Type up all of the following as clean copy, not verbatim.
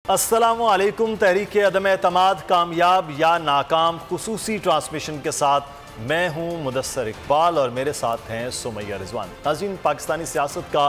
अस्सलामुअलैकुम। तहरीक अदम एतमाद कामयाब या नाकाम खुसूसी ट्रांसमिशन के साथ मैं हूँ मुदस्सर इकबाल और मेरे साथ हैं सुमैया रिजवान। नाज़रीन, पाकिस्तानी सियासत का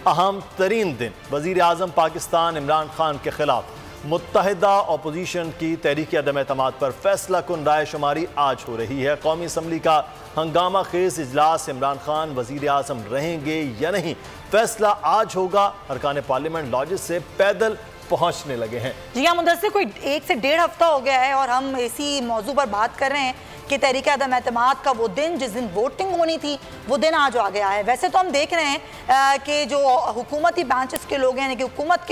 अहम तरीन दिन वज़ीर आज़म पाकिस्तान इमरान खान के खिलाफ मुत्तहिदा अपोजिशन की तहरीक अदम एतमाद पर फैसला कुन राय शुमारी आज हो रही है। कौमी असम्बली का हंगामा खेज इजलास, इमरान खान वज़ीर आज़म रहेंगे या नहीं, फैसला आज होगा। अरकान पार्लियामेंट लॉजेस से पैदल पहुंचने लगे हैं। जी हाँ मुदस्सिर, कोई 1 से 1.5 हफ्ता हो गया है और हम इसी मौजू पर बात कर रहे हैं कि तहरीक अदम एतमाद का वो दिन जिस दिन वोटिंग होनी थी वो दिन आज आ गया है। वैसे तो हम देख रहे हैं कि जो हुकूमती ब्रांचेस के लोग हैं, यानी कि हुकूमत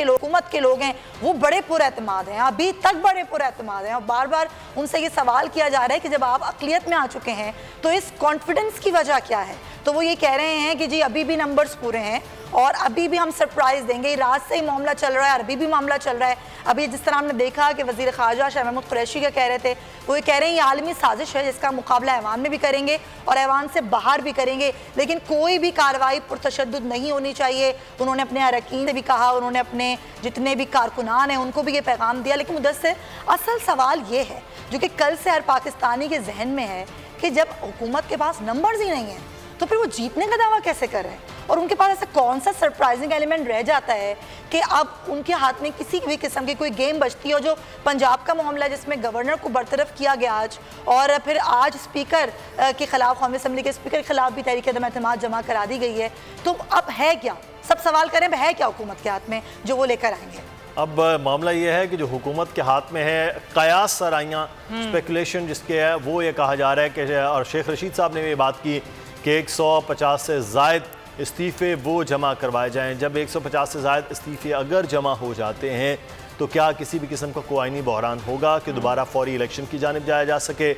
के लोग हैं, वो बड़े पुरएतमाद हैं, अभी तक बड़े पुरएतमाद हैं। और बार बार उनसे ये सवाल किया जा रहा है कि जब आप अक़लियत में आ चुके हैं तो इस कॉन्फिडेंस की वजह क्या है। तो वो ये कह रहे हैं कि जी अभी भी नंबर्स पूरे हैं और अभी भी हम सरप्राइज देंगे। रात से ही मामला चल रहा है और अभी भी मामला चल रहा है। अभी जिस तरह हमने देखा कि वज़ीर ख़ारजा शाह महमूद कुरैशी का कह रहे थे, वो ये कह रहे हैं ये आलमी साजिश है जिसका मुकाबला ऐवान में भी करेंगे और ऐवान से बाहर भी करेंगे, लेकिन कोई भी कार्रवाई पुरतशद्दुद नहीं होनी चाहिए। उन्होंने अपने अरकान से भी कहा, उन्होंने अपने जितने भी कारकुनान हैं उनको भी ये पैगाम दिया। लेकिन मुदस्सिर, असल सवाल ये है जो कि कल से हर पाकिस्तानी के जहन में है कि जब हुकूमत के पास नंबर्स ही नहीं हैं तो फिर वो जीतने का दावा कैसे कर रहे हैं। और उनके पास ऐसा कौन सा सरप्राइजिंग एलिमेंट रह जाता है कि अब उनके हाथ में किसी भी किस्म की कोई गेम बचती है। और जो पंजाब का मामला जिसमें गवर्नर को बरतरफ किया गया आज, और फिर आज स्पीकर के खिलाफ, कौमी असम्बली के स्पीकर के खिलाफ भी तहरीक अदम एतमाद जमा करा दी गई है। तो अब है क्या, सब सवाल करें, है क्या हुकूमत के हाथ में जो वो लेकर आएंगे। अब मामला ये है कि जो हुकूमत के हाथ में है कयास सराइयाँ, स्पेकुलेशन जिसके है, वो ये कहा जा रहा है कि, और शेख रशीद साहब ने ये बात की कि 150 से ज़ायद इस्तीफ़े वो जमा करवाए जाएं। जब 150 से ज़ायद इस्तीफ़े अगर जमा हो जाते हैं तो क्या किसी भी किस्म का कोई आइनी बहरान होगा कि दोबारा फौरी इलेक्शन की जानिब जाया जा सके,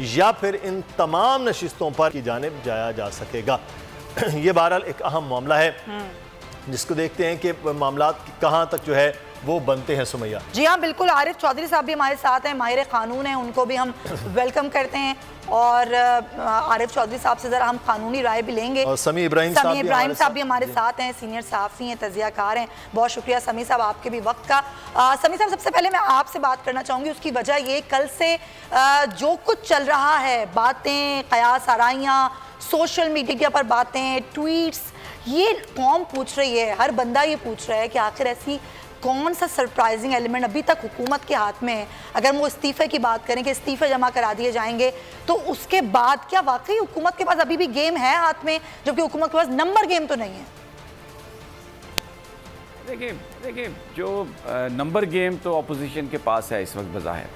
या फिर इन तमाम नशिस्तों पर की जानिब जाया जा सकेगा। ये बहरहाल एक अहम मामला है जिसको देखते हैं कि मामला कहाँ तक जो है वो बनते हैं। सुमैया जी हाँ बिल्कुल, आरिफ चौधरी साहब भी हमारे साथ हैं, माहिर कानून हैं, उनको भी हम वेलकम करते हैं। और आरिफ चौधरी साहब से ज़रा हम कानूनी राय भी लेंगे। और समी इब्राहिम साहब भी हमारे साथ हैं, सीनियर सहाफ़ी हैं, तज़ियाकार हैं। बहुत शुक्रिया समी साहब आपके भी वक्त का। समी साहब, सबसे पहले मैं आपसे बात करना चाहूँगी, उसकी वजह ये कल से जो कुछ चल रहा है, बातें, क़यास आराइयाँ, सोशल मीडिया पर बातें, ट्वीट्स, ये कौम पूछ रही है, हर बंदा ये पूछ रहा है कि आखिर ऐसी कौन सा सरप्राइजिंग एलिमेंट अभी तक हुकूमत के हाथ में है। अगर वो इस्तीफ़े की बात करें कि इस्तीफ़े जमा करा दिए जाएंगे तो उसके बाद क्या वाकई हुकूमत के पास अभी भी गेम है हाथ में, जबकि हुकूमत के पास नंबर गेम तो नहीं है। देखिए जो नंबर गेम तो अपोजिशन के पास है इस वक्त बज़ाहिर,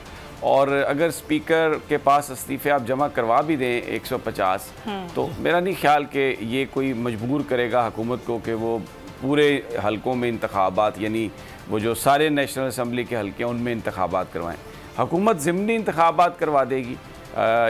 और अगर स्पीकर के पास इस्तीफ़े आप जमा करवा भी दें 150, तो मेरा नहीं ख्याल कि ये कोई मजबूर करेगा हुकूमत को कि वो पूरे हलकों में इंतखाबात, यानी वो जो सारे नेशनल असम्बली के हलके हैं उनमें इंतखाबात करवाएं। हुकूमत ज़िमनी इंतखाबात करवा देगी,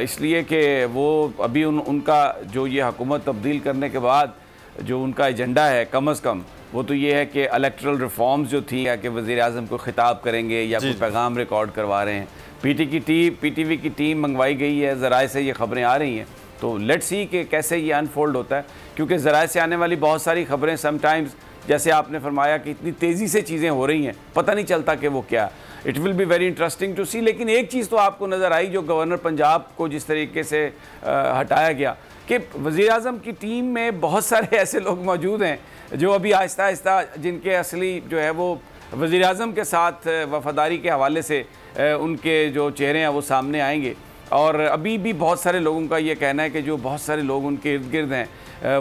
इसलिए कि वो अभी उनका जो ये हुकूमत तब्दील करने के बाद जो उनका एजेंडा है कम अज़ कम वो तो ये है कि इलेक्ट्रल रिफॉर्म्स जो थी, या कि वज़ीर आज़म को ख़िताब करेंगे या कोई पैगाम रिकॉर्ड करवा रहे हैं। पीटीवी की टीम मंगवाई गई है, ज़राए से ये ख़बरें आ रही हैं, तो लेट्स सी कि कैसे ये अनफोल्ड होता है। क्योंकि ज़राए से आने वाली बहुत सारी ख़बरें समटाइम्स, जैसे आपने फरमाया कि इतनी तेज़ी से चीज़ें हो रही हैं, पता नहीं चलता कि वो क्या। It will be very interesting to see. लेकिन एक चीज़ तो आपको नज़र आई, जो गवर्नर पंजाब को जिस तरीके से हटाया गया, कि वज़ीर आज़म की टीम में बहुत सारे ऐसे लोग मौजूद हैं जो अभी आहिस्ता आहिस्ता, जिनके असली जो है वो वज़ीर आज़म के साथ वफ़ादारी के हवाले से उनके जो चेहरे हैं वो सामने आएंगे। और अभी भी बहुत सारे लोगों का ये कहना है कि जो बहुत सारे लोग उनके इर्द गिर्द हैं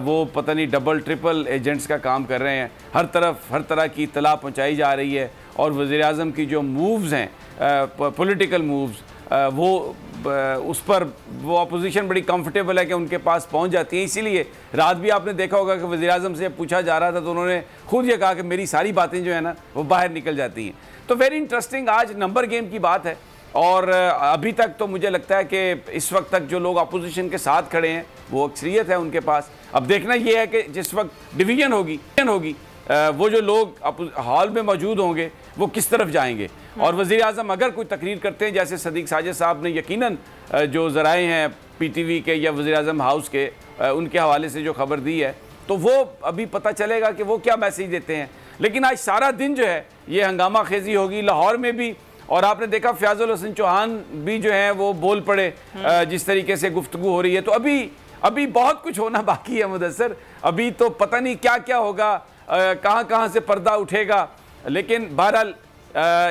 वो पता नहीं डबल ट्रिपल एजेंट्स का काम कर रहे हैं। हर तरफ हर तरह की इत्तला पहुंचाई जा रही है, और वज़ीर आज़म की जो मूव्स हैं, पॉलिटिकल मूव्स, वो उस पर वो अपोजिशन बड़ी कंफर्टेबल है कि उनके पास पहुंच जाती है। इसीलिए रात भी आपने देखा होगा कि वज़ीर आज़म से पूछा जा रहा था तो उन्होंने खुद ये कहा कि मेरी सारी बातें जो है ना वो बाहर निकल जाती हैं। तो वेरी इंटरेस्टिंग आज नंबर गेम की बात है। और अभी तक तो मुझे लगता है कि इस वक्त तक जो लोग अपोजिशन के साथ खड़े हैं वो अक्सरियत है उनके पास। अब देखना ये है कि जिस वक्त डिवीजन होगी वो जो लोग हॉल में मौजूद होंगे वो किस तरफ जाएंगे। और वज़ीर आज़म अगर कोई तकरीर करते हैं, जैसे सदीक साजिद साहब ने यकीनन जो ज़राए हैं पीटीवी के या वज़ीर आज़म हाउस के, उनके हवाले से जो खबर दी है, तो वो अभी पता चलेगा कि वो क्या मैसेज देते हैं। लेकिन आज सारा दिन जो है ये हंगामा खेजी होगी लाहौर में भी। और आपने देखा फयाजुल हसन चौहान भी जो है वो बोल पड़े, जिस तरीके से गुफ्तगू हो रही है। तो अभी बहुत कुछ होना बाकी है मुदस्सर, अभी तो पता नहीं क्या क्या होगा, कहाँ कहाँ से पर्दा उठेगा। लेकिन बहरहाल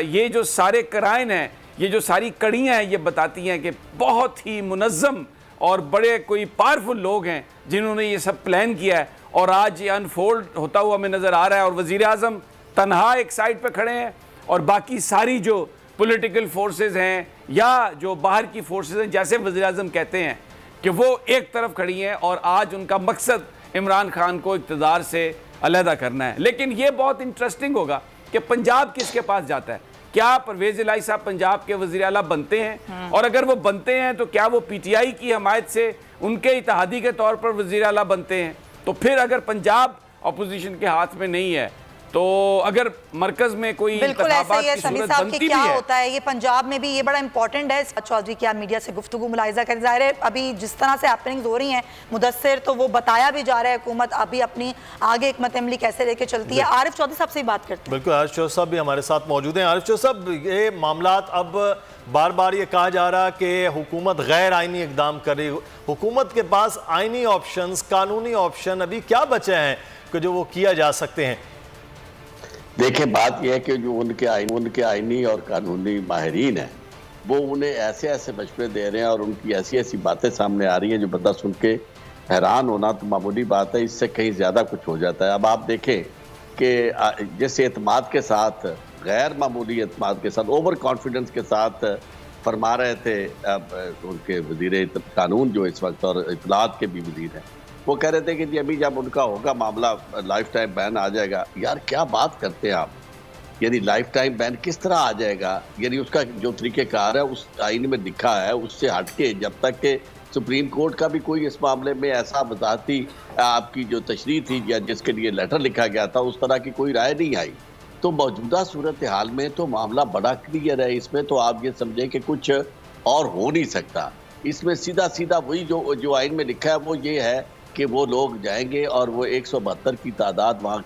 ये जो सारे कराइन हैं, ये जो सारी कड़ियाँ हैं, ये बताती हैं कि बहुत ही मुनज़्ज़म और बड़े कोई पावरफुल लोग हैं जिन्होंने ये सब प्लान किया है। और आज ये अनफोल्ड होता हुआ हमें नज़र आ रहा है। और वज़ीर आज़म तनहा एक साइड पे खड़े हैं और बाकी सारी जो पॉलिटिकल फोर्सेस हैं या जो बाहर की फोर्सेस हैं, जैसे वज़ीर आज़म कहते हैं कि वो एक तरफ खड़ी हैं और आज उनका मकसद इमरान खान को इक़्तिदार से अलहदा करना है। लेकिन ये बहुत इंटरेस्टिंग होगा कि पंजाब किसके पास जाता है। क्या परवेज़ इलाही साहब पंजाब के वज़ीर आला बनते हैं? और अगर वो बनते हैं तो क्या वो पीटीआई की हमायत से उनके इत्तेहादी के तौर पर वज़ीर आला बनते हैं? तो फिर अगर पंजाब अपोजिशन के हाथ में नहीं है तो अगर मरकज में कोई बिल्कुल ऐसा ही है समी साहब कि क्या होता है ये पंजाब में भी ये बड़ा इंपॉर्टेंट है। चौधरी क्या मीडिया से गुफ्तगू मुलाहिजा कर, ज़ाहिर है अभी जिस तरह से हैपनिंग्स हो रही हैं मुदस्सिर, तो वो बताया भी जा रहा है हुकूमत अभी अपनी आगे हिकमत अमली कैसे लेके चलती है। आरिफ चौधरी साहब से बात करते हैं। बिल्कुल, आरिफ चौधरी साहब भी हमारे साथ मौजूद हैं। आरिफ चौधरी साहब, ये मामला अब बार बार ये कहा जा रहा कि हुकूमत गैर आइनी इकदाम कर रही, हुकूमत के पास आइनी ऑप्शंस, कानूनी ऑप्शन अभी क्या बचे हैं कि जो वो किया जा सकते हैं? देखिए, बात यह है कि जो उनके आइनी और कानूनी माहिरीन हैं वो उन्हें ऐसे ऐसे मशवरे दे रहे हैं और उनकी ऐसी ऐसी बातें सामने आ रही हैं जो बंदा सुन के हैरान होना तो मामूली बात है, इससे कहीं ज़्यादा कुछ हो जाता है। अब आप देखें कि जिस एतमाद के साथ, गैर मामूली एतमाद के साथ, ओवर कॉन्फिडेंस के साथ फरमा रहे थे उनके वज़ीर कानून जो इस वक्त और इत्तलात के भी वज़ीर हैं, वो कह रहे थे कि जी अभी जब उनका होगा मामला लाइफ टाइम बैन आ जाएगा। यार क्या बात करते हैं आप, यानी लाइफ टाइम बैन किस तरह आ जाएगा? यानी उसका जो तरीक़ेकार है उस आइन में लिखा है उससे हटके जब तक कि सुप्रीम कोर्ट का भी कोई इस मामले में ऐसा वजाहती आपकी जो तशरीह थी या जिसके लिए लेटर लिखा गया था उस तरह की कोई राय नहीं आई। तो मौजूदा सूरत हाल में तो मामला बड़ा क्लियर है। इसमें तो आप ये समझें कि कुछ और हो नहीं सकता। इसमें सीधा सीधा वही जो आइन में लिखा है वो ये है कि वो लोग जाएंगे और वो 172 की तादाद वहाँ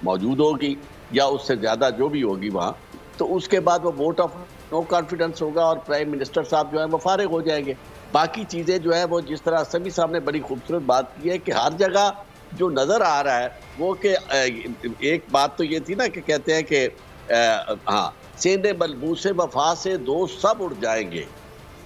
मौजूद होगी या उससे ज़्यादा जो भी होगी वहाँ, तो उसके बाद वो वोट ऑफ नो कॉन्फिडेंस होगा और प्राइम मिनिस्टर साहब जो है वो फारिग हो जाएंगे। बाकी चीज़ें जो है वो जिस तरह सभी साहब ने बड़ी खूबसूरत बात की है कि हर जगह जो नज़र आ रहा है वो कि एक बात तो ये थी ना कि कहते हैं कि हाँ, सेने बलबूसे वफा से दोस्त सब उड़ जाएंगे,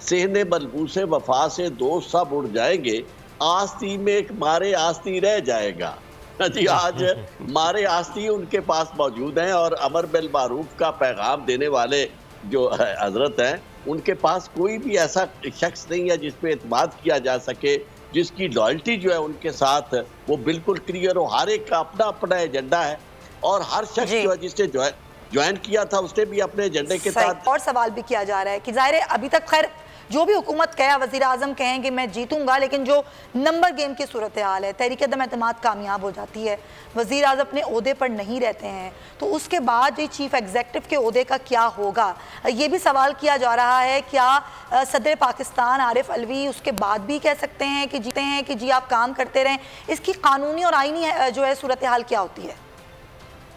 सेने बलबूसे वफा से दोस्त सब उड़ जाएंगे, आस्ती में एक मारे आस्ती रह जाएगा। जी, आज मारे आस्ती उनके पास मौजूद हैं और अमर बिल मारूफ का पैगाम देने वाले जो हजरत हैं उनके पास कोई भी ऐसा शख्स नहीं है जिस पे एतमाद किया जा सके, जिसकी लॉयल्टी जो है उनके साथ वो बिल्कुल क्लियर हो। हर एक का अपना अपना एजेंडा है और हर शख्स जो है जिसने ज्वाइन किया था उसने भी अपने एजेंडे के साथ। और सवाल भी किया जा रहा है कि जाहिर है अभी तक खैर जो भी हुकूमत कहे, वज़ीर आज़म कहें कि मैं जीतूंगा, लेकिन जो नंबर गेम की सूरत हाल है, तहरीक अदम एतमाद कामयाब हो जाती है, वज़ीर आज़म अपने ओहदे पर नहीं रहते हैं, तो उसके बाद ये चीफ एग्जीक्यूटिव के ओहदे का क्या होगा? ये भी सवाल किया जा रहा है। क्या सदर पाकिस्तान आरिफ अलवी उसके बाद भी कह सकते हैं कि जीते हैं कि जी आप काम करते रहें? इसकी कानूनी और आइनी जो है सूरत हाल क्या होती है?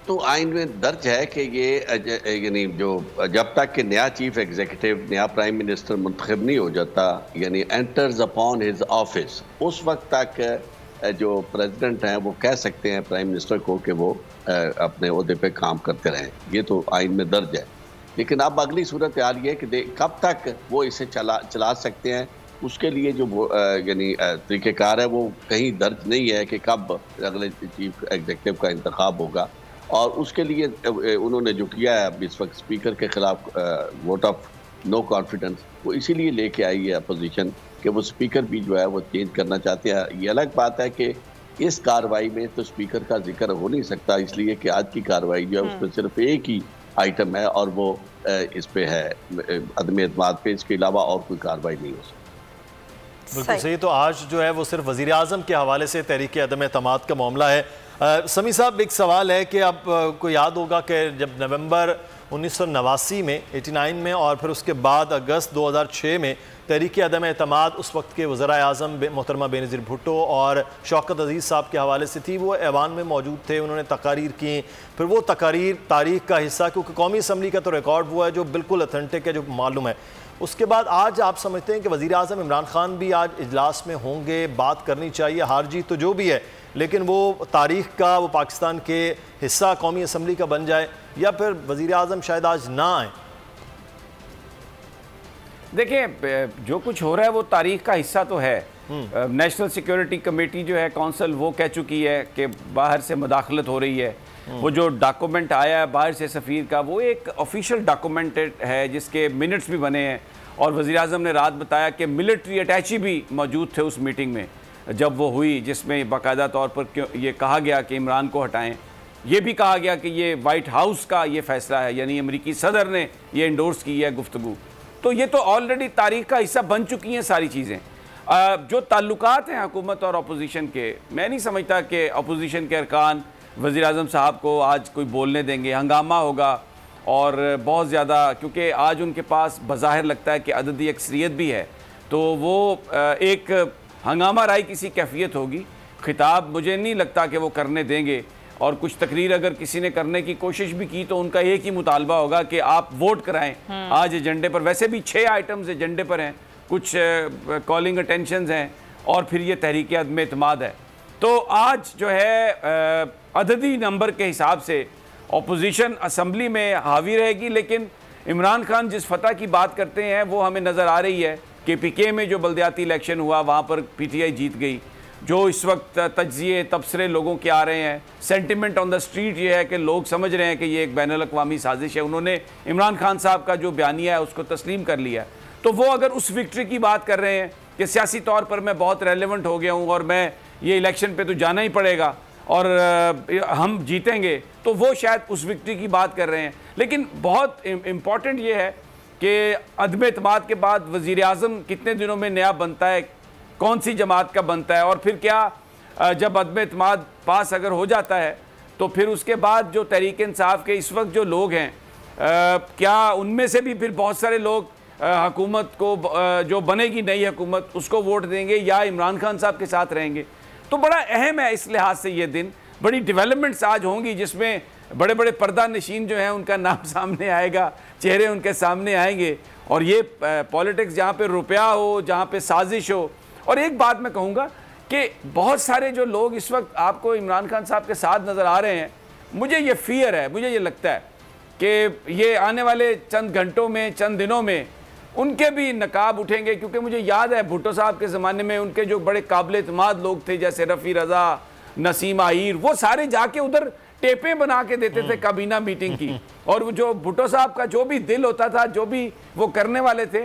तो आइन में दर्ज है कि ये यानी जो जब तक कि नया चीफ एग्जीक्यूटिव, नया प्राइम मिनिस्टर मुंतखब नहीं हो जाता, यानी एंटर्स अपॉन हिज ऑफिस, उस वक्त तक जो प्रेसिडेंट हैं वो कह सकते हैं प्राइम मिनिस्टर को कि वो अपने ओहदे पे काम करते रहें। ये तो आइन में दर्ज है। लेकिन अब अगली सूरत हाल ये है कि कब तक वो इसे चला सकते हैं, उसके लिए जो यानी तरीक़ेकार है वो कहीं दर्ज नहीं है कि कब अगले चीफ एग्जीक्यूटिव का इंतखाब होगा। और उसके लिए उन्होंने जो किया है इस वक्त स्पीकर के खिलाफ वोट ऑफ नो कॉन्फिडेंस, वो इसीलिए लेके आई है अपोजिशन कि वो स्पीकर भी जो है वो चेंज करना चाहते हैं। ये अलग बात है कि इस कार्रवाई में तो स्पीकर का जिक्र हो नहीं सकता, इसलिए कि आज की कार्रवाई जो है उसमें सिर्फ एक ही आइटम है और वो इस पे है अदम एतमाद पे, इसके अलावा और कोई कार्रवाई नहीं हो सकती। बिल्कुल सही। तो आज जो है वो सिर्फ वज़ीर आज़म के हवाले से तहरीक अदम एतमाद का मामला है। समी साहब, एक सवाल है कि आपको याद होगा कि जब नवंबर 1989 में 89 में और फिर उसके बाद अगस्त 2006 में तहरीक अदम एतमाद उस वक्त के वज़राए आज़म मोहतरमा बेनज़ीर भुट्टो और शौकत अज़ीज़ साहब के हवाले से थी। वो ऐवान में मौजूद थे, उन्होंने तकारीर की, फिर वो तकारीर तारीख़ का हिस्सा, क्योंकि कौमी असम्बली का तो रिकॉर्ड वो है जो बिल्कुल अथेंटिक है, जो मालूम है। उसके बाद आज आप समझते हैं कि वज़ीर आज़म इमरान खान भी आज इजलास में होंगे, बात करनी चाहिए, हार जीत तो जो भी है, लेकिन वो तारीख़ का, वो पाकिस्तान के हिस्सा कौमी असम्बली का बन जाए, या फिर वज़ीर आज़म शायद आज ना आए? देखिए, जो कुछ हो रहा है वो तारीख का हिस्सा तो है। नेशनल सिक्योरिटी कमेटी जो है, काउंसिल, वो कह चुकी है कि बाहर से मुदाखलत हो रही है। वो जो डॉक्यूमेंट आया है बाहर से सफ़ीर का, वो एक ऑफिशियल डॉक्यूमेंट है जिसके मिनट्स भी बने हैं, और वज़ीर आज़म ने रात बताया कि मिलिट्री अटैची भी मौजूद थे उस मीटिंग में जब वो हुई, जिसमें बाकायदा तौर पर ये कहा गया कि इमरान को हटाएं। ये भी कहा गया कि ये वाइट हाउस का ये फैसला है, यानी अमरीकी सदर ने ये इंडोर्स की है गुफ्तगू। तो ये तो ऑलरेडी तारीख का हिस्सा बन चुकी हैं सारी चीज़ें। जो ताल्लुकात हैं हुकूमत और अपोजिशन के, मैं नहीं समझता कि अपोजिशन के अरकान वज़ीर आज़म साहब को आज कोई बोलने देंगे। हंगामा होगा और बहुत ज़्यादा, क्योंकि आज उनके पास बज़ाहिर लगता है कि अददी अक्सरियत भी है, तो वो एक हंगामा राई किसी कैफियत होगी। खिताब मुझे नहीं लगता कि वो करने देंगे, और कुछ तकरीर अगर किसी ने करने की कोशिश भी की तो उनका एक ही मुतालबा होगा कि आप वोट कराएं आज एजेंडे पर। वैसे भी 6 आइटम्स एजेंडे पर हैं, कुछ कॉलिंग अटेंशंस हैं, और फिर ये तहरीक अदम एतमाद है। तो आज जो है अददी नंबर के हिसाब से अपोजिशन असम्बली में हावी रहेगी, लेकिन इमरान खान जिस फतह की बात करते हैं वो हमें नज़र आ रही है कि पीके में जो बल्दियाती इलेक्शन हुआ वहाँ पर पीटीआई जीत गई। जो इस वक्त तज्जिए तबसरे लोगों के आ रहे हैं, सेंटिमेंट ऑन द स्ट्रीट ये है कि लोग समझ रहे हैं कि ये एक बैनुल अक़वामी साजिश है। उन्होंने इमरान खान साहब का जो बयानिया है उसको तस्लीम कर लिया है। तो वो अगर उस विक्ट्री की बात कर रहे हैं कि सियासी तौर पर मैं बहुत रेलेवेंट हो गया हूँ और मैं ये इलेक्शन पे तो जाना ही पड़ेगा और हम जीतेंगे, तो वो शायद उस विक्ट्री की बात कर रहे हैं। लेकिन बहुत इम्पॉर्टेंट ये है कि अदम एतमाद के बाद वज़ीर आज़म कितने दिनों में नया बनता है, कौन सी जमात का बनता है, और फिर क्या जब अदम एतमाद पास अगर हो जाता है तो फिर उसके बाद जो तहरीक इंसाफ के इस वक्त जो लोग हैं, क्या उनमें से भी फिर बहुत सारे लोग हुकूमत को, जो बनेगी नई हुकूमत, उसको वोट देंगे या इमरान खान साहब के साथ रहेंगे। तो बड़ा अहम है इस लिहाज से ये दिन। बड़ी डेवलपमेंट्स आज होंगी जिसमें बड़े बड़े पर्दा नशीन जो हैं उनका नाम सामने आएगा, चेहरे उनके सामने आएंगे, और ये पॉलिटिक्स जहाँ पे रुपया हो, जहाँ पे साजिश हो। और एक बात मैं कहूँगा कि बहुत सारे जो लोग इस वक्त आपको इमरान खान साहब के साथ नज़र आ रहे हैं, मुझे ये फियर है, मुझे ये लगता है कि ये आने वाले चंद घंटों में, चंद दिनों में उनके भी नकाब उठेंगे। क्योंकि मुझे याद है भुट्टो साहब के ज़माने में उनके जो बड़े काबिल एतमाद लोग थे, जैसे रफ़ी रज़ा, नसीम आहिर, वो सारे जाके उधर टेपें बना के देते थे काबीना मीटिंग की, और वो जो भुट्टो साहब का जो भी दिल होता था, जो भी वो करने वाले थे,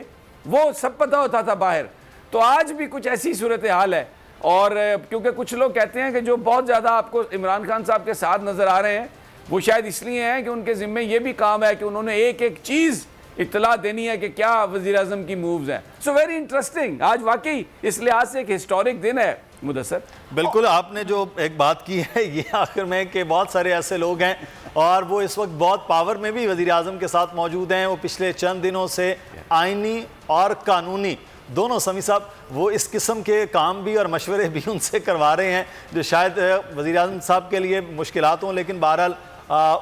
वो सब पता होता था बाहर। तो आज भी कुछ ऐसी सूरत हाल है। और क्योंकि कुछ लोग कहते हैं कि जो बहुत ज़्यादा आपको इमरान खान साहब के साथ नज़र आ रहे हैं, वो शायद इसलिए हैं कि उनके ज़िम्मे ये भी काम है कि उन्होंने एक एक चीज़ इत्तला देनी है कि क्या वज़ीर आज़म की मूव्स हैं। सो वेरी इंटरेस्टिंग, आज वाकई इस लिहाज से एक हिस्टोरिक दिन है मुदस्सर। बिल्कुल, आपने जो एक बात की है ये आखिर में कि बहुत सारे ऐसे लोग हैं और वो इस वक्त बहुत पावर में भी वज़ीर आज़म के साथ मौजूद हैं। वो पिछले चंद दिनों से आइनी और कानूनी दोनों, समी साहब, वो इस किस्म के काम भी और मशवरे भी उनसे करवा रहे हैं जो शायद वज़ीर आज़म साहब के लिए मुश्किलात हों, लेकिन बहरहाल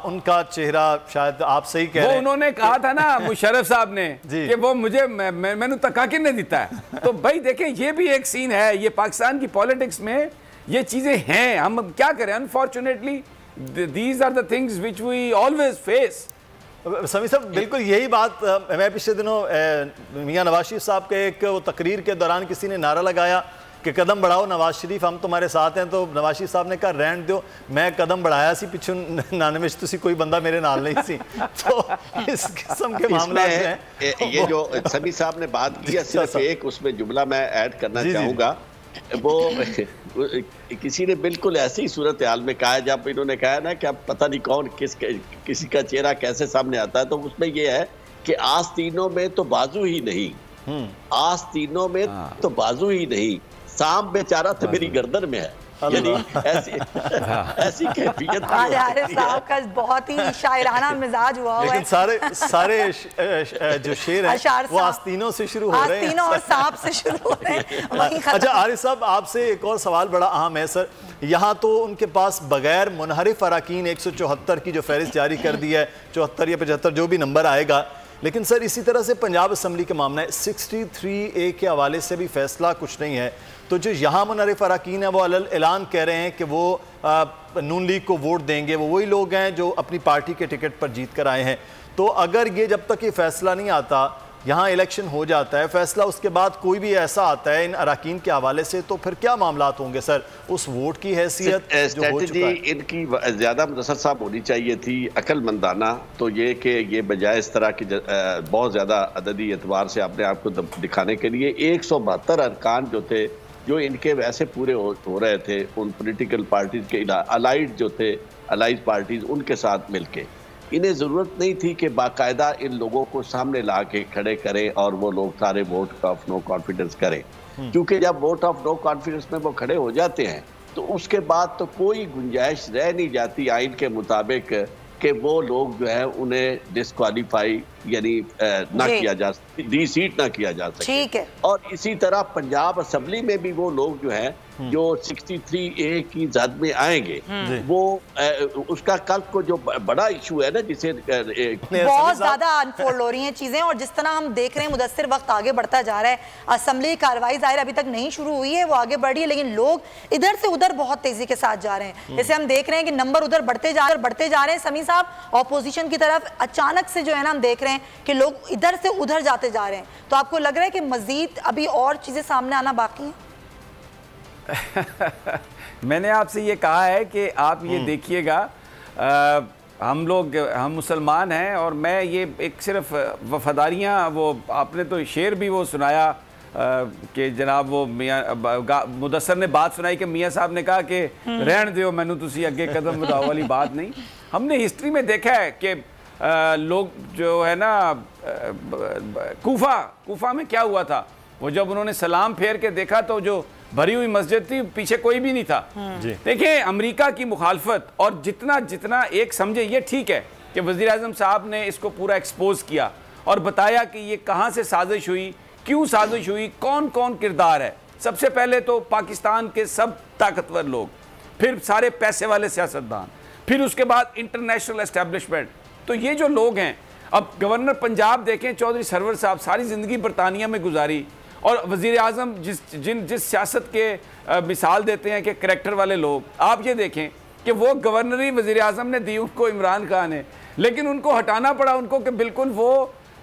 उनका चेहरा शायद आप सही कह रहे हैं। उन्होंने कहा था ना मुशर्रफ साहब ने कि वो मुझे मैंने तका के नहीं देता है। तो भाई देखें, ये भी एक सीन है, ये पाकिस्तान की पॉलिटिक्स में ये चीज़ें हैं। हम क्या करें, unfortunately these are the things which we always face. Sami sahab, बिल्कुल यही बात मैं पिछले दिनों मियां नवाज शरीफ साहब के एक तकरीर के दौरान किसी ने नारा लगाया कि कदम बढ़ाओ नवाज शरीफ, हम तुम्हारे साथ हैं। तो नवाज शरीफ साहब ने कहा रहने दो, मैं कदम बढ़ाया सी पिछू नाने तुसी कोई बंदा मेरे नाल नहीं सी। तो इस किस्म के मामला हैं। ये जो समी साहब ने बात की है, सिर्फ एक उसमें जुमला मैं ऐड करना चाहूँगा। वो किसी ने बिल्कुल ऐसी सूरत हाल में कहा है जब इन्होंने कहा ना कि अब पता नहीं कौन किसी का चेहरा कैसे सामने आता है। तो उसमें ये है कि आस्तीनों में तो बाजू ही नहीं, आस्तीनों में तो बाजू ही नहीं, सांप बेचारा तो मेरी गर्दन में है। यानी ऐसी कैफियत आज आरिफ साहब का बहुत ही शायराना मिजाज हुआ है। लेकिन सारे जो शेर हैं वो आस्तीनों से शुरू हो रहे हैं, आस्तीनों और सांप से शुरू हो रहे हैं। अच्छा आरिफ साहब, आपसे एक और सवाल बड़ा अहम है सर। यहाँ तो उनके पास बगैर मुनहरिफ अराकीन 174 की जो फहरिस्त जारी कर दी है, 74 या 75 जो भी नंबर आएगा, लेकिन सर इसी तरह से पंजाब असम्बली का मामला है, 63A के हवाले से भी फैसला कुछ नहीं है। तो जो यहाँ मुनहरिफ अराकीन है वो ऐलान कह रहे हैं कि वो नून लीग को वोट देंगे, वो वही लोग हैं जो अपनी पार्टी के टिकट पर जीत कर आए हैं। तो अगर ये जब तक ये फैसला नहीं आता, यहाँ इलेक्शन हो जाता है, फैसला उसके बाद कोई भी ऐसा आता है इन अराकीन के हवाले से, तो फिर क्या मामलात होंगे सर उस वोट की हैसियत? स्ट्रेटजी इनकी ज़्यादा मुदस्सर साहब होनी चाहिए थी, अक्लमंदाना। तो ये कि ये बजाय इस तरह की बहुत ज़्यादा अददी एतबार से अपने आप को दिखाने के लिए 172 अरकान जो थे, जो इनके वैसे पूरे हो रहे थे उन पोलिटिकल पार्टीज़ के अलाइड जो थे, अलाइज पार्टीज़, उनके साथ मिलके, इन्हें ज़रूरत नहीं थी कि बाकायदा इन लोगों को सामने ला के खड़े करें और वो लोग सारे वोट ऑफ नो कॉन्फिडेंस करें, क्योंकि जब वोट ऑफ नो कॉन्फिडेंस में वो खड़े हो जाते हैं तो उसके बाद तो कोई गुंजाइश रह नहीं जाती आइन के मुताबिक कि वो लोग जो है उन्हें डिस्क्वालीफाई यानी ना किया जा सके, डी सीट ना किया जा सके। ठीक है। और इसी तरह पंजाब असम्बली में भी वो लोग जो है जो 63A की जद में आएंगे, वो उसका कल को जो बड़ा इशू है ना, जिसे बहुत ज्यादा अनफोल्ड हो रही हैं चीजें, और जिस तरह हम देख रहे हैं मुदस्सिर वक्त आगे बढ़ता जा रहा है, असम्बली कार्रवाई जाहिर अभी तक नहीं शुरू हुई है, वो आगे बढ़ रही है, लेकिन लोग इधर से उधर बहुत तेजी के साथ जा रहे हैं। जैसे हम देख रहे हैं कि नंबर उधर बढ़ते जा रहे हैं। समी साहब, ऑपोजिशन की तरफ अचानक से जो है ना हम देख रहे हैं कि लोग इधर से उधर जाते जा रहे हैं, तो आपको लग रहा है कि मजीद अभी और चीजें सामने आना बाकी है? मैंने आपसे ये कहा है कि आप ये देखिएगा, हम मुसलमान हैं और मैं ये एक सिर्फ वफादारियाँ, वो आपने तो शेर भी वो सुनाया कि जनाब वो मियाँ मुदस्सर ने बात सुनाई कि मियाँ साहब ने कहा कि रहन दो मैनू तुसी अगे कदम बढ़ाओ वाली बात नहीं। हमने हिस्ट्री में देखा है कि लोग जो है ना, कूफा में क्या हुआ था, वो जब उन्होंने सलाम फेर के देखा तो जो भरी हुई मस्जिद थी, पीछे कोई भी नहीं था। देखिए अमेरिका की मुखालफत, और जितना एक समझे, ये ठीक है कि वज़ीर आज़म साहब ने इसको पूरा एक्सपोज किया और बताया कि ये कहाँ से साजिश हुई, क्यों साजिश हुई, कौन कौन किरदार है। सबसे पहले तो पाकिस्तान के सब ताकतवर लोग, फिर सारे पैसे वाले सियासतदान, फिर उसके बाद इंटरनेशनल एस्टेब्लिशमेंट। तो ये जो लोग हैं, अब गवर्नर पंजाब देखें चौधरी सरवर साहब, सारी ज़िंदगी बरतानिया में गुजारी, और वज़ीर आज़म जिस सियासत के मिसाल देते हैं कि करैक्टर वाले लोग, आप ये देखें कि वो गवर्नरी वज़ीर आज़म ने दी उनको इमरान खान ने, लेकिन उनको हटाना पड़ा उनको कि बिल्कुल वो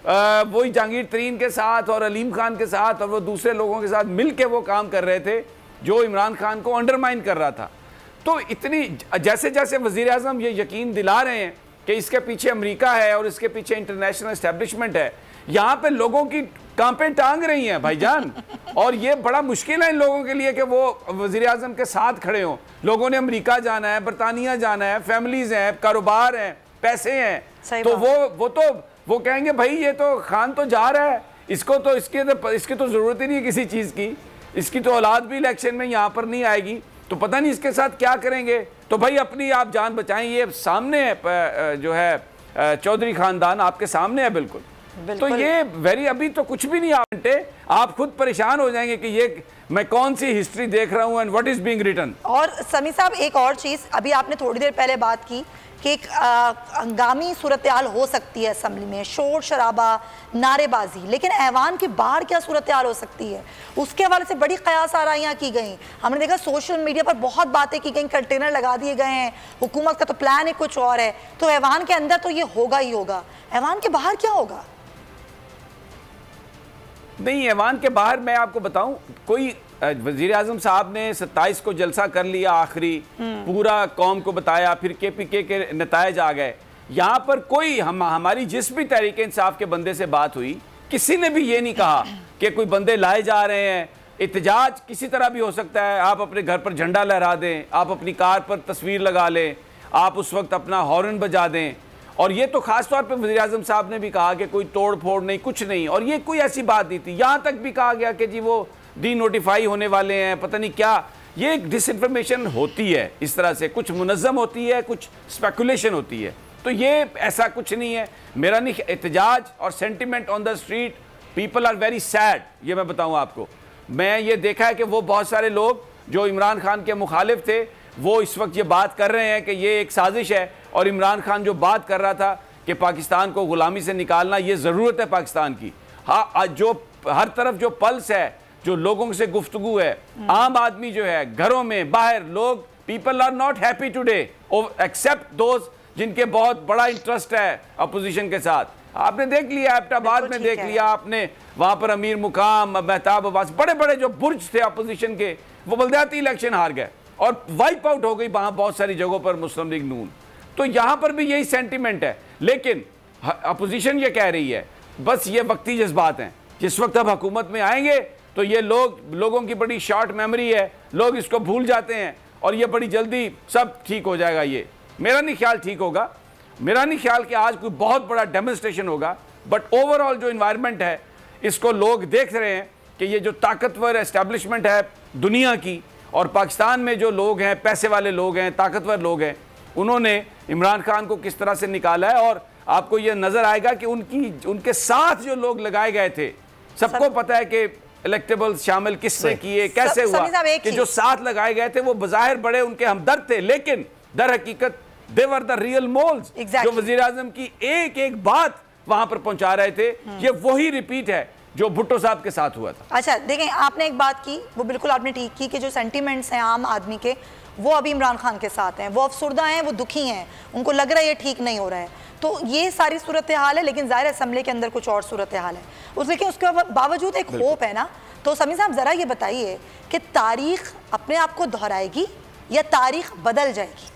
वही जहांगीर तरीन के साथ और अलीम खान के साथ और वो दूसरे लोगों के साथ मिल के वो काम कर रहे थे जो इमरान खान को अंडरमाइन कर रहा था। तो इतनी जैसे जैसे वज़ीर आज़म ये यकीन दिला रहे हैं कि इसके पीछे अमेरिका है और इसके पीछे इंटरनेशनल एस्टेब्लिशमेंट है, यहाँ पे लोगों की कांपें टांग रही हैं भाईजान, और ये बड़ा मुश्किल है इन लोगों के लिए कि वो वज़ीर आज़म के साथ खड़े हों। लोगों ने अमेरिका जाना है, बरतानिया जाना है, फैमिलीज़ हैं, कारोबार हैं, पैसे हैं, तो वो कहेंगे भाई ये तो खान तो जा रहा है, इसको तो इसकी तो ज़रूरत ही नहीं है किसी चीज़ की, इसकी तो औलाद भी इलेक्शन में यहाँ पर नहीं आएगी, तो पता नहीं इसके साथ क्या करेंगे। तो भाई अपनी आप जान बचाएं, ये सामने है जो है चौधरी खानदान आपके सामने है बिल्कुल। तो ये अभी तो कुछ भी नहीं, आप खुद परेशान हो जाएंगे कि ये मैं कौन सी हिस्ट्री देख रहा हूँ and what is being written. और समी साहब एक और चीज़, अभी आपने थोड़ी देर पहले बात की कि एक हंगामी सूरत हाल हो सकती है असेंबली में, शोर शराबा, नारेबाजी, लेकिन ऐवान के बाहर क्या सूरत हाल हो सकती है, उसके हवाले से बड़ी कयास आराइयाँ की गई। हमने देखा सोशल मीडिया पर बहुत बातें की गई, कंटेनर लगा दिए गए हैं, हुकूमत का तो प्लान ही कुछ और है, तो ऐवान के अंदर तो ये होगा ही होगा, ऐवान के बाहर क्या होगा? नहीं, ऐवान के बाहर मैं आपको बताऊं, कोई वज़ीर आज़म साहब ने 27 को जलसा कर लिया, आखिरी पूरा कौम को बताया, फिर KPK के नतायज आ गए। यहाँ पर कोई हमारी जिस भी तहरीक इंसाफ के बंदे से बात हुई, किसी ने भी ये नहीं कहा कि कोई बंदे लाए जा रहे हैं। एहतजाज किसी तरह भी हो सकता है, आप अपने घर पर झंडा लहरा दें, आप अपनी कार पर तस्वीर लगा लें, आप उस वक्त अपना हॉर्न बजा दें, और ये तो ख़ास तौर पे वज़ीर आज़म साहब ने भी कहा कि कोई तोड़ फोड़ नहीं, कुछ नहीं, और ये कोई ऐसी बात नहीं थी। यहाँ तक भी कहा गया कि जी वो डी नोटिफाई होने वाले हैं, पता नहीं क्या, ये एक डिसइंफॉर्मेशन होती है, इस तरह से कुछ मुनज़्ज़म होती है, कुछ स्पेकुलेशन होती है। तो ये ऐसा कुछ नहीं है। मेरा नहीं एहतजाज और sentiment on the street, people are very sad. ये मैं बताऊं आपको, मैं ये देखा है कि वो बहुत सारे लोग जो इमरान खान के मुखालिफ थे वो इस वक्त ये बात कर रहे हैं कि ये एक साजिश है, और इमरान खान जो बात कर रहा था कि पाकिस्तान को गुलामी से निकालना ये ज़रूरत है पाकिस्तान की। हाँ, जो हर तरफ जो पल्स है, जो लोगों से गुफ्तगू है, आम आदमी जो है घरों में बाहर, लोग people are not happy today except those जिनके बहुत बड़ा इंटरेस्ट है अपोजिशन के साथ। आपने देख लिया, एबटाबाद में देख लिया आपने, वहां पर अमीर मुकाम, मेहताब अब्बास, बड़े बड़े जो बुर्ज थे अपोजिशन के, वो बल्दियाती इलेक्शन हार गए और वाइप आउट हो गई वहां बहुत सारी जगहों पर मुस्लिम लीग नून। तो यहां पर भी यही सेंटिमेंट है, लेकिन अपोजिशन ये कह रही है बस ये वक्ती जज्बात हैं, जिस वक्त अब हुकूमत में आएंगे तो ये लोगों की बड़ी शॉर्ट मेमोरी है, लोग इसको भूल जाते हैं और ये बड़ी जल्दी सब ठीक हो जाएगा। ये मेरा नहीं ख्याल ठीक होगा, मेरा नहीं ख्याल कि आज कोई बहुत बड़ा डेमोन्स्ट्रेशन होगा, बट ओवरऑल जो इन्वायरमेंट है इसको लोग देख रहे हैं कि ये जो ताकतवर एस्टैब्लिशमेंट है दुनिया की, और पाकिस्तान में जो लोग हैं, पैसे वाले लोग हैं, ताकतवर लोग हैं, उन्होंने इमरान खान को किस तरह से निकाला है। और आपको ये नजर आएगा कि उनके साथ जो लोग लगाए गए थे, सबको पता है कि इलेक्टेबल्स शामिल किसने किए, कैसे हुआ, कि जो साथ लगाए गए थे वो बज़ाहिर बड़े उनके हमदर्द थे, लेकिन दर हकीकत दे वर द रियल मोल्स, जो वजीर आजम की एक एक बात वहां पर पहुंचा रहे थे। ये वही रिपीट है जो भुट्टो साहब के साथ हुआ था। अच्छा देखें, आपने एक बात की, वो बिल्कुल आपने ठीक की कि जो सेंटीमेंट्स हैं आम आदमी के, वो अभी इमरान खान के साथ हैं, वो अफसुर्दा हैं, वो दुखी हैं, उनको लग रहा है ये ठीक नहीं हो रहा है। तो ये सारी सूरत हाल है, लेकिन ज़ाहिर असम्बली के अंदर कुछ और सूरत हाल है लेकिन उसके बावजूद एक होप है ना। तो समी साहब ज़रा ये बताइए कि तारीख अपने आप को दोहराएगी या तारीख बदल जाएगी?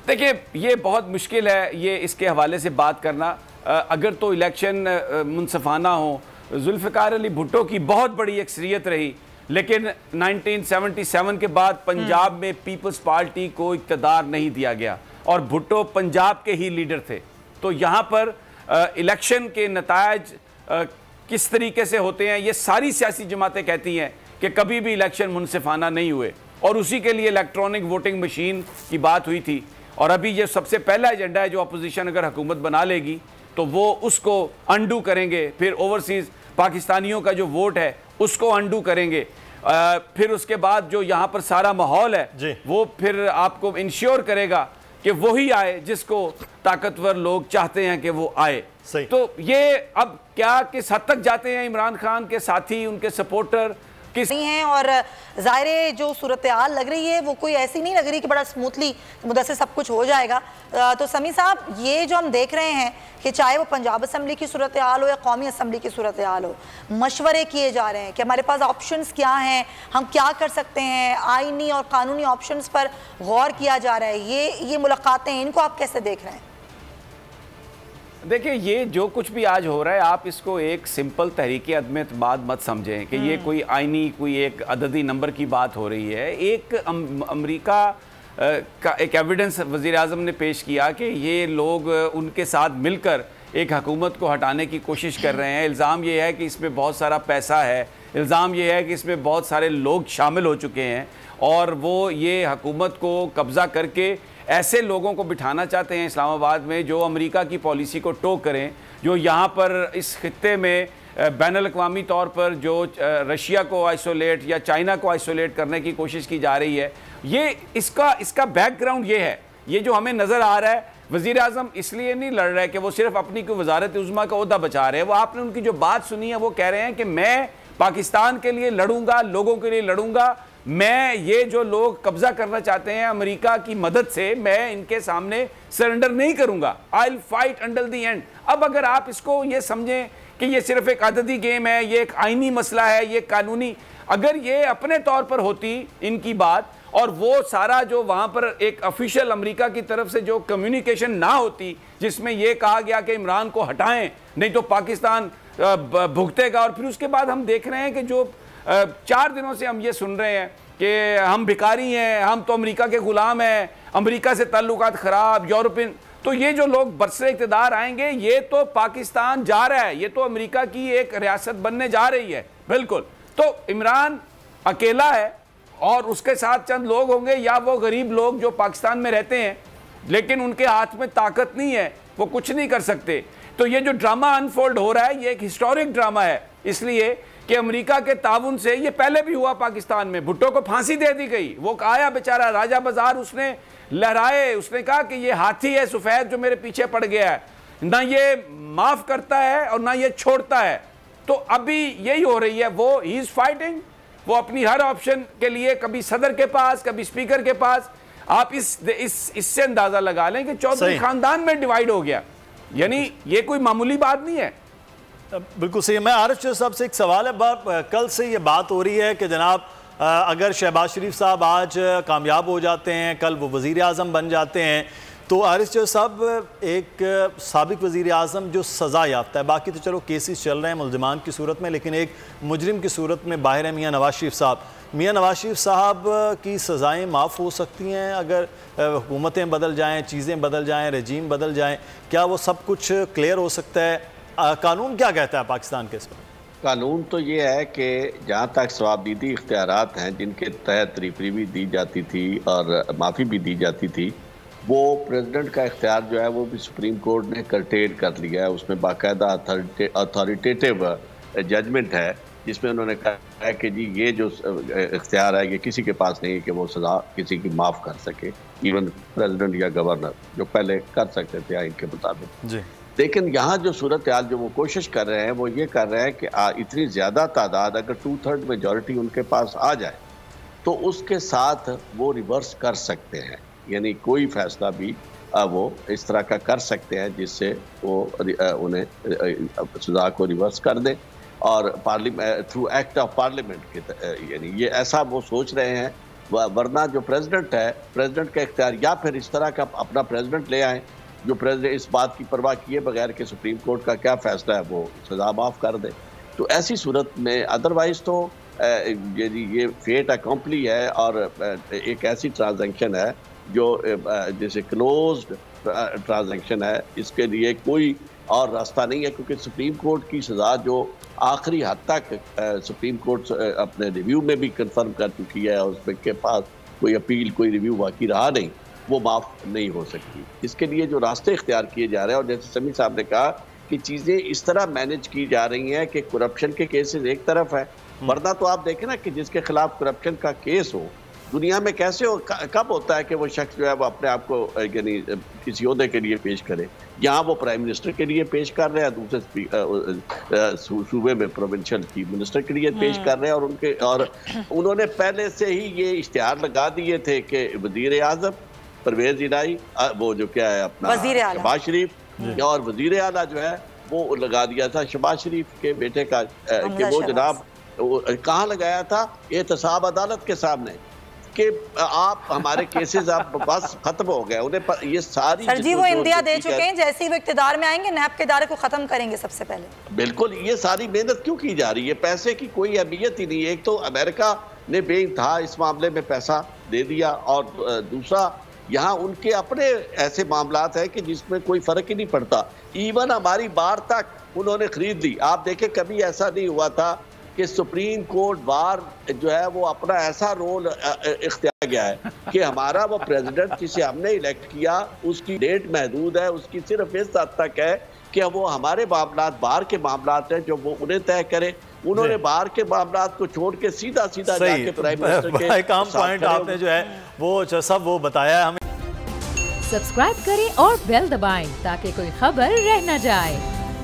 देखिए, ये बहुत मुश्किल है ये इसके हवाले से बात करना। अगर तो इलेक्शन मुनसफाना हो, जुल्फ़िकार अली भुट्टो की बहुत बड़ी अक्सरियत रही, लेकिन 1977 के बाद पंजाब में पीपल्स पार्टी को इक़्तिदार नहीं दिया गया और भुट्टो पंजाब के ही लीडर थे। तो यहाँ पर इलेक्शन के नतायज किस तरीके से होते हैं, ये सारी सियासी जमातें कहती हैं कि कभी भी इलेक्शन मुनसिफाना नहीं हुए, और उसी के लिए इलेक्ट्रॉनिक वोटिंग मशीन की बात हुई थी। और अभी ये सबसे पहला एजेंडा है जो अपोजिशन अगर हुकूमत बना लेगी तो वो उसको अंडू करेंगे, फिर ओवरसीज़ पाकिस्तानियों का जो वोट है उसको अंडू करेंगे, फिर उसके बाद जो यहाँ पर सारा माहौल है वो फिर आपको इंश्योर करेगा कि वही आए जिसको ताकतवर लोग चाहते हैं कि वो आए। तो ये अब क्या किस हद तक जाते हैं इमरान खान के साथी, उनके सपोर्टर किस नहीं हैं, और ज़ाहिर जो सूरत हाल लग रही है वो कोई ऐसी नहीं लग रही कि बड़ा स्मूथली मुद्दा से सब कुछ हो जाएगा। तो समी साहब, ये जो हम देख रहे हैं कि चाहे वो पंजाब असम्बली की सूरत हाल हो या कौमी असम्बली की सूरत हाल हो, मशवरे किए जा रहे हैं कि हमारे पास ऑप्शंस क्या हैं, हम क्या कर सकते हैं, आईनी और कानूनी ऑप्शंस पर गौर किया जा रहा है। ये मुलाकातें, इनको आप कैसे देख रहे हैं? देखिए, ये जो कुछ भी आज हो रहा है, आप इसको एक सिंपल तहरीक अदम एतमाद मत समझें कि ये कोई आईनी, कोई एक अददी नंबर की बात हो रही है। एक अमेरिका का एक एविडेंस वज़ीर आज़म ने पेश किया कि ये लोग उनके साथ मिलकर एक हुकूमत को हटाने की कोशिश कर रहे हैं। इल्ज़ाम ये है कि इसमें बहुत सारा पैसा है, इल्ज़ाम ये है कि इसमें बहुत सारे लोग शामिल हो चुके हैं और वो ये हुकूमत को कब्ज़ा करके ऐसे लोगों को बिठाना चाहते हैं इस्लामाबाद में जो अमेरिका की पॉलिसी को टो करें, जो यहाँ पर इस खित्ते में बैनुल-अक़वामी तौर पर जो रशिया को आइसोलेट या चाइना को आइसोलेट करने की कोशिश की जा रही है। ये इसका बैकग्राउंड ये है, ये जो हमें नज़र आ रहा है। वज़ीर आज़म इसलिए नहीं लड़ रहे कि वो सिर्फ अपनी कोई वज़ारत उज़्मा का ओहदा बचा रहे हैं। वो आपने उनकी जो बात सुनी है, वो कह रहे हैं कि मैं पाकिस्तान के लिए लड़ूंगा, लोगों के लिए लड़ूंगा, मैं ये जो लोग कब्जा करना चाहते हैं अमेरिका की मदद से, मैं इनके सामने सरेंडर नहीं करूंगा, I will fight until the end. अब अगर आप इसको ये समझें कि ये सिर्फ एक अददी गेम है, ये एक आईनी मसला है, ये कानूनी, अगर ये अपने तौर पर होती इनकी बात और वो सारा जो वहाँ पर एक ऑफिशियल अमेरिका की तरफ से जो कम्युनिकेशन ना होती जिसमें ये कहा गया कि इमरान को हटाएं नहीं तो पाकिस्तान भुगतेगा, और फिर उसके बाद हम देख रहे हैं कि जो 4 दिनों से हम ये सुन रहे हैं कि हम भिखारी हैं, हम तो अमेरिका के गुलाम हैं, अमेरिका से ताल्लुकात ख़राब, यूरोपियन, तो ये जो लोग बरसरे इक़्तिदार आएंगे, ये तो पाकिस्तान जा रहा है, ये तो अमेरिका की एक रियासत बनने जा रही है। बिल्कुल। तो इमरान अकेला है और उसके साथ चंद लोग होंगे या वो गरीब लोग जो पाकिस्तान में रहते हैं लेकिन उनके हाथ में ताकत नहीं है, वो कुछ नहीं कर सकते। तो ये जो ड्रामा अनफोल्ड हो रहा है ये एक हिस्टोरिक ड्रामा है, इसलिए कि अमेरिका के ताउन से, ये पहले भी हुआ पाकिस्तान में, भुट्टो को फांसी दे दी गई, वो आया बेचारा राजा बाजार, उसने लहराए, उसने कहा कि ये हाथी है सफेद जो मेरे पीछे पड़ गया है, ना ये माफ करता है और ना ये छोड़ता है। तो अभी यही हो रही है, वो ही इज फाइटिंग, वो अपनी हर ऑप्शन के लिए कभी सदर के पास कभी स्पीकर के पास। आप इससे अंदाजा लगा लें कि चौधरी खानदान में डिवाइड हो गया, यानी ये कोई मामूली बात नहीं है। बिल्कुल सही। मैं आरिफ साहब से एक सवाल है, कल से ये बात हो रही है कि जनाब अगर शहबाज शरीफ साहब आज कामयाब हो जाते हैं, कल वो वज़ीर आज़म बन जाते हैं, तो आरिफ साहब एक साबिक वज़ीर आज़म जो सज़ा याफ्ता है, बाकी तो चलो केसेस चल रहे हैं मुल्ज़िमान की सूरत में, लेकिन एक मुजरिम की सूरत में बाहर है मियाँ नवाज शरीफ साहब। मियाँ नवाज शरीफ साहब की सज़ाएँ माफ़ हो सकती हैं अगर हुकूमतें बदल जाएँ, चीज़ें बदल जाएँ, रजीम बदल जाएँ, क्या वो सब कुछ क्लियर हो सकता है? कानून क्या कहता है पाकिस्तान के इस पर? कानून तो ये है कि जहाँ तक सवाबदीदी इख्तियारात हैं जिनके तहत रिफरी भी दी जाती थी और माफ़ी भी दी जाती थी, वो प्रेसिडेंट का इख्तियार जो है वो भी सुप्रीम कोर्ट ने कर्टेल कर लिया है। उसमें बाकायदा अथॉरिटेटिव जजमेंट है जिसमें उन्होंने कहा है कि जी ये जो इख्तियार है ये किसी के पास नहीं है कि वो सज़ा किसी की माफ़ कर सके, इवन प्रेसिडेंट या गवर्नर जो पहले कर सकते थे आइन के मुताबिक जी। लेकिन यहाँ जो सूरत हाल जो वो कोशिश कर रहे हैं वो ये कर रहे हैं कि इतनी ज़्यादा तादाद अगर 2/3 मेजॉरिटी उनके पास आ जाए तो उसके साथ वो रिवर्स कर सकते हैं, यानी कोई फैसला भी वो इस तरह का कर सकते हैं जिससे वो उन्हें सज़ा को रिवर्स कर दें और parliament through act of parliament के, यानी ये ऐसा वो सोच रहे हैं। वरना जो प्रेसिडेंट है, प्रेसिडेंट का इख्तियार या फिर इस तरह का अपना प्रेसिडेंट ले आए जो प्रेसिडेंट इस बात की परवाह किए बगैर कि सुप्रीम कोर्ट का क्या फैसला है वो सज़ा माफ़ कर दे। तो ऐसी सूरत में अदरवाइज़ तो ये फेट अकम्पली है और एक ऐसी ट्रांजैक्शन है जो जैसे क्लोज्ड ट्रांजैक्शन है, इसके लिए कोई और रास्ता नहीं है, क्योंकि सुप्रीम कोर्ट की सज़ा जो आखिरी हद तक सुप्रीम कोर्ट अपने रिव्यू में भी कंफर्म कर चुकी है और उसके पास कोई अपील कोई रिव्यू बाकी रहा नहीं, वो माफ़ नहीं हो सकती। इसके लिए जो रास्ते इख्तियार किए जा रहे हैं और जैसे समी साहब ने कहा कि चीज़ें इस तरह मैनेज की जा रही हैं कि करप्शन के केसेस एक तरफ है, वरना तो आप देखें ना कि जिसके खिलाफ करप्शन का केस हो दुनिया में कैसे हो, कब होता है कि वो शख्स जो है वो अपने आप को यानी किसी ओहदे के लिए पेश करे। यहाँ वो प्राइम मिनिस्टर के लिए पेश कर रहे हैं, दूसरे सूबे में प्रोविंशियल चीफ मिनिस्टर के लिए पेश कर रहे हैं और उन्होंने पहले से ही ये इश्तिहार लगा दिए थे कि वज़ीर आज़म परवेज़ इलाही, वो जो क्या है अपना शहबाज शरीफ, और वज़ीर आला जो है वो लगा दिया था शहबाज शरीफ के बेटे का कि वो जनाब कहाँ लगाया था, एहतसाब अदालत के सामने कि आप हमारे केसेस आप बस खत्म हो गए। उन्हें ये सारी सर जी वो इंदिया दे चुके हैं, जैसे ही वो इख्तिदार में आएंगे नैब के इदारे को खत्म करेंगे सबसे पहले। बिल्कुल, ये सारी मेहनत क्यों की जा रही है? पैसे की कोई अहमियत ही नहीं है। एक तो अमेरिका ने बेइंतहा इस मामले में पैसा दे दिया और दूसरा यहाँ उनके अपने ऐसे मामलात हैं कि जिसमें कोई फर्क ही नहीं पड़ता। इवन हमारी बार तक उन्होंने खरीद ली। आप देखें कभी ऐसा नहीं हुआ था कि सुप्रीम कोर्ट बार जो है वो अपना ऐसा रोल इख्तियार गया है कि हमारा वो प्रेसिडेंट जिसे हमने इलेक्ट किया उसकी डेट महदूद है, उसकी सिर्फ इस हद तक है कि वो हमारे मामलात बाहर के मामलात हैं जो वो उन्हें तय करे। उन्होंने बाहर के मामलात को छोड़ के सीधा जाके प्राइम मिनिस्टर के पॉइंट आपने जो है वो सब वो बताया हमें। सब्सक्राइब करें और बेल दबाएं ताकि कोई खबर रह न जाए।